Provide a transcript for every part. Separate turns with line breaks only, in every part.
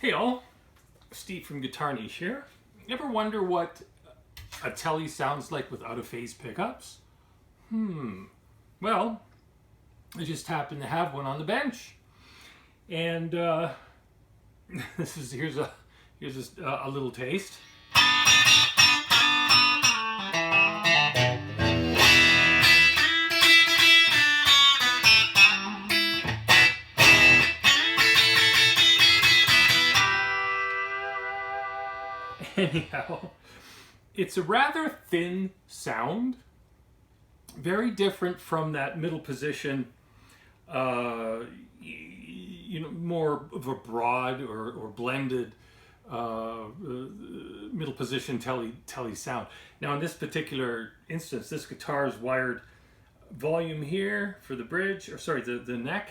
Hey all, Steve from GuitarNiche here. Ever wonder what a Tele sounds like with out-of-phase pickups? Well, I just happen to have one on the bench, and here's a little taste. Anyhow, it's a rather thin sound, very different from that middle position, more of a broad or blended middle position Tele sound. Now in this particular instance, this guitar is wired volume here for the bridge, or sorry, the neck,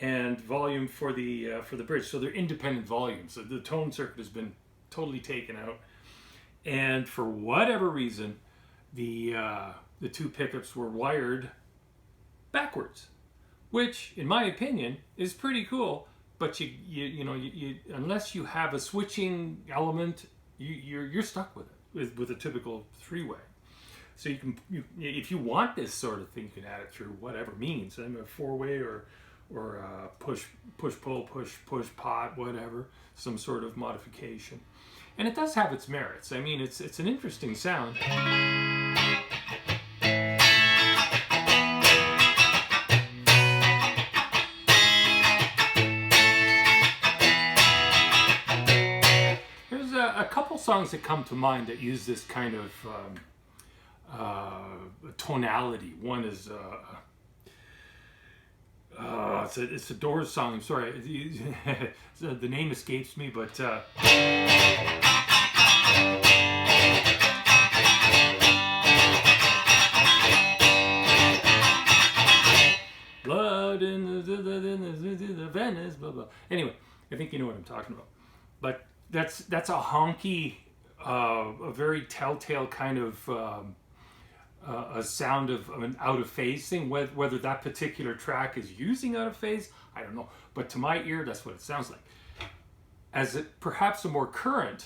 and volume for the bridge. So they're independent volumes. So the tone circuit has been totally taken out, and for whatever reason, the two pickups were wired backwards, which, in my opinion, is pretty cool. But you unless you have a switching element, you're stuck with it with a typical three-way. So if you want this sort of thing, you can add it through whatever means. I mean, a four-way or push pull push pot, whatever, some sort of modification. And it does have its merits. I mean, it's an interesting sound. There's a couple songs that come to mind that use this kind of tonality. One is it's a Doors song. I'm sorry, the name escapes me, but blood in the Venice, blah blah. Anyway, I think you know what I'm talking about. But that's a honky, a very telltale kind of a sound of an out-of-phase thing. Whether that particular track is using out-of-phase, I don't know. But to my ear, that's what it sounds like. As perhaps a more current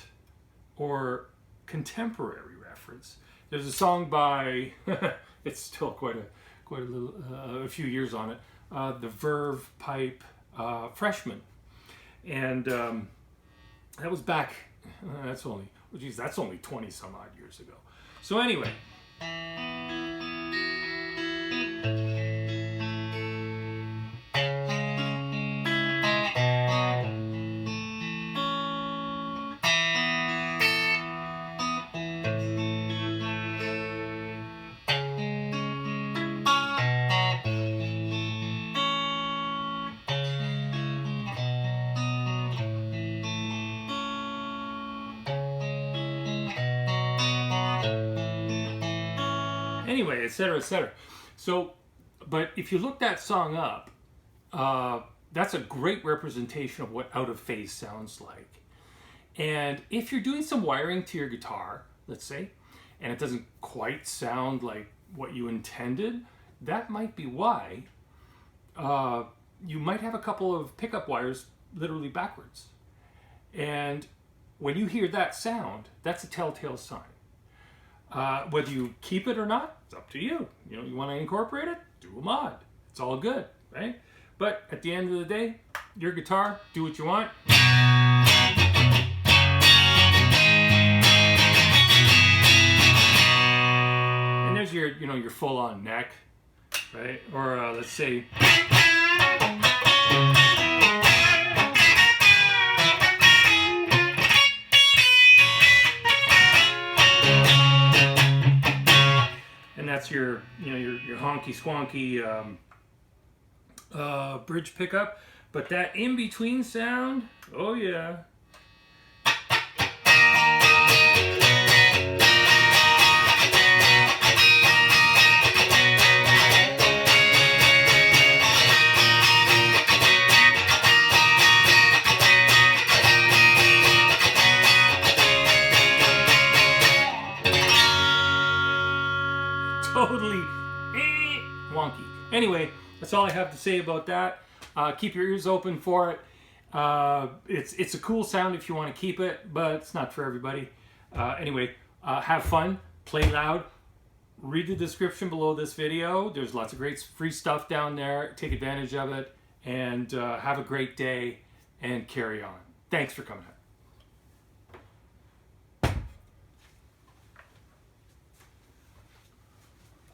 or contemporary reference, there's a song by it's still quite a little a few years on it. The Verve Pipe Freshman, and that was back. That's only 20 some odd years ago. So anyway. Anyway, etc., etc. So, but if you look that song up, that's a great representation of what out of phase sounds like. And if you're doing some wiring to your guitar, let's say, and it doesn't quite sound like what you intended, that might be why you might have a couple of pickup wires literally backwards. And when you hear that sound, that's a telltale sign. Whether you keep it or not, it's up to you. You want to incorporate it, do a mod. It's all good, right? But at the end of the day, your guitar, do what you want. And there's your full-on neck, right? Or let's say. That's your honky squonky bridge pickup, but that in between sound, oh yeah. Totally wonky. Anyway, that's all I have to say about that. Keep your ears open for it. It's a cool sound if you want to keep it, but it's not for everybody. Anyway, have fun, play loud. Read the description below this video. There's lots of great free stuff down there. Take advantage of it, and have a great day and carry on. Thanks for coming out.